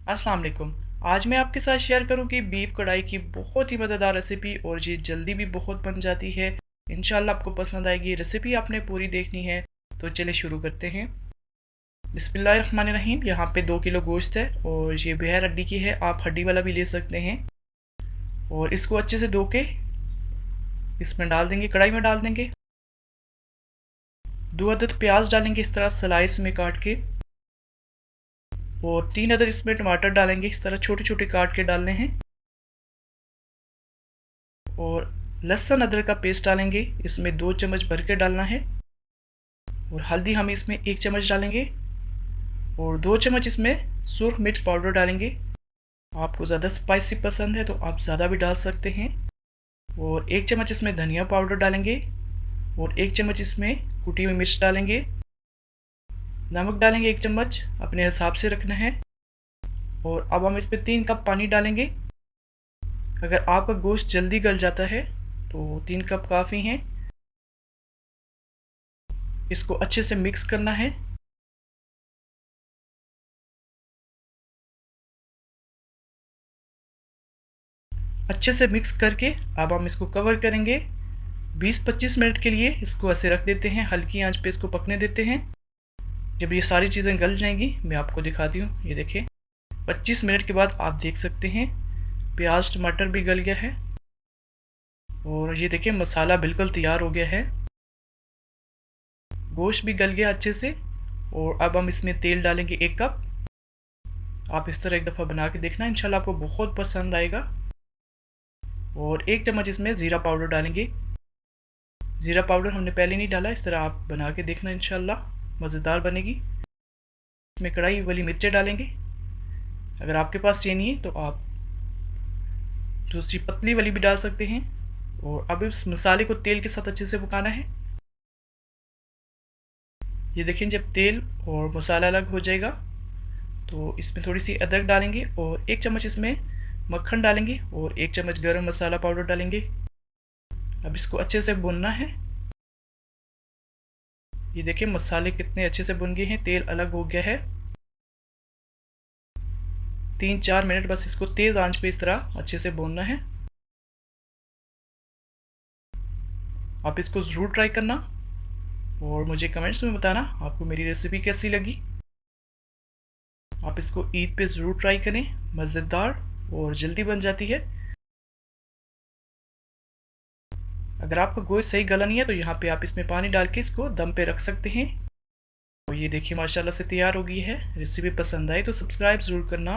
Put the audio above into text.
अस्सलाम वालेकुम। आज मैं आपके साथ शेयर करूं कि बीफ कढ़ाई की बहुत ही मज़ेदार रेसिपी और ये जल्दी भी बहुत बन जाती है। इंशाल्लाह आपको पसंद आएगी। रेसिपी आपने पूरी देखनी है तो चलिए शुरू करते हैं। बिस्मिल्लाहिर्रहमानिर्रहीम। यहाँ पे 2 किलो गोश्त है और ये बगैर हड्डी की है, आप हड्डी वाला भी ले सकते हैं। और इसको अच्छे से धो के इसमें डाल देंगे, कढ़ाई में डाल देंगे। 2 अदद प्याज डालेंगे इस तरह स्लाइस में काट के, और 3 अदद इसमें टमाटर डालेंगे, इस तरह छोटे छोटे काट के डालने हैं। और लहसुन अदरक का पेस्ट डालेंगे, इसमें 2 चम्मच भर के डालना है। और हल्दी हम इसमें 1 चम्मच डालेंगे और 2 चम्मच इसमें सुरख मिर्च पाउडर डालेंगे। आपको ज़्यादा स्पाइसी पसंद है तो आप ज़्यादा भी डाल सकते हैं। और 1 चम्मच इसमें धनिया पाउडर डालेंगे और 1 चम्मच इसमें कुटी हुई मिर्च डालेंगे। नमक डालेंगे 1 चम्मच, अपने हिसाब से रखना है। और अब हम इसमें 3 कप पानी डालेंगे। अगर आपका गोश्त जल्दी गल जाता है तो 3 कप काफ़ी हैं। इसको अच्छे से मिक्स करना है। अच्छे से मिक्स करके अब हम इसको कवर करेंगे। 20-25 मिनट के लिए इसको ऐसे रख देते हैं, हल्की आंच पे इसको पकने देते हैं। जब ये सारी चीज़ें गल जाएंगी मैं आपको दिखाती हूँ। ये देखिए 25 मिनट के बाद आप देख सकते हैं प्याज टमाटर भी गल गया है और ये देखिए मसाला बिल्कुल तैयार हो गया है, गोश्त भी गल गया अच्छे से। और अब हम इसमें तेल डालेंगे 1 कप। आप इस तरह एक दफ़ा बना के देखना, इंशाल्लाह आपको बहुत पसंद आएगा। और 1 चम्मच इसमें ज़ीरा पाउडर डालेंगे। ज़ीरा पाउडर हमने पहले नहीं डाला, इस तरह आप बना के देखना, इंशाल्लाह मज़ेदार बनेगी। इसमें कढ़ाई वाली मिर्चें डालेंगे। अगर आपके पास ये नहीं है तो आप दूसरी पतली वाली भी डाल सकते हैं। और अब इस मसाले को तेल के साथ अच्छे से पकाना है। ये देखें जब तेल और मसाला अलग हो जाएगा तो इसमें थोड़ी सी अदरक डालेंगे और 1 चम्मच इसमें मक्खन डालेंगे और 1 चम्मच गरम मसाला पाउडर डालेंगे। अब इसको अच्छे से भूनना है। ये देखिए मसाले कितने अच्छे से भुन गए हैं, तेल अलग हो गया है। 3-4 मिनट बस इसको तेज़ आंच पे इस तरह अच्छे से भूनना है। आप इसको ज़रूर ट्राई करना और मुझे कमेंट्स में बताना आपको मेरी रेसिपी कैसी लगी। आप इसको ईद पे ज़रूर ट्राई करें, मज़ेदार और जल्दी बन जाती है। अगर आपका गोश्त सही गला नहीं है तो यहाँ पे आप इसमें पानी डाल के इसको दम पे रख सकते हैं। और ये देखिए माशाल्लाह से तैयार हो गई है। रेसिपी पसंद आए तो सब्सक्राइब ज़रूर करना।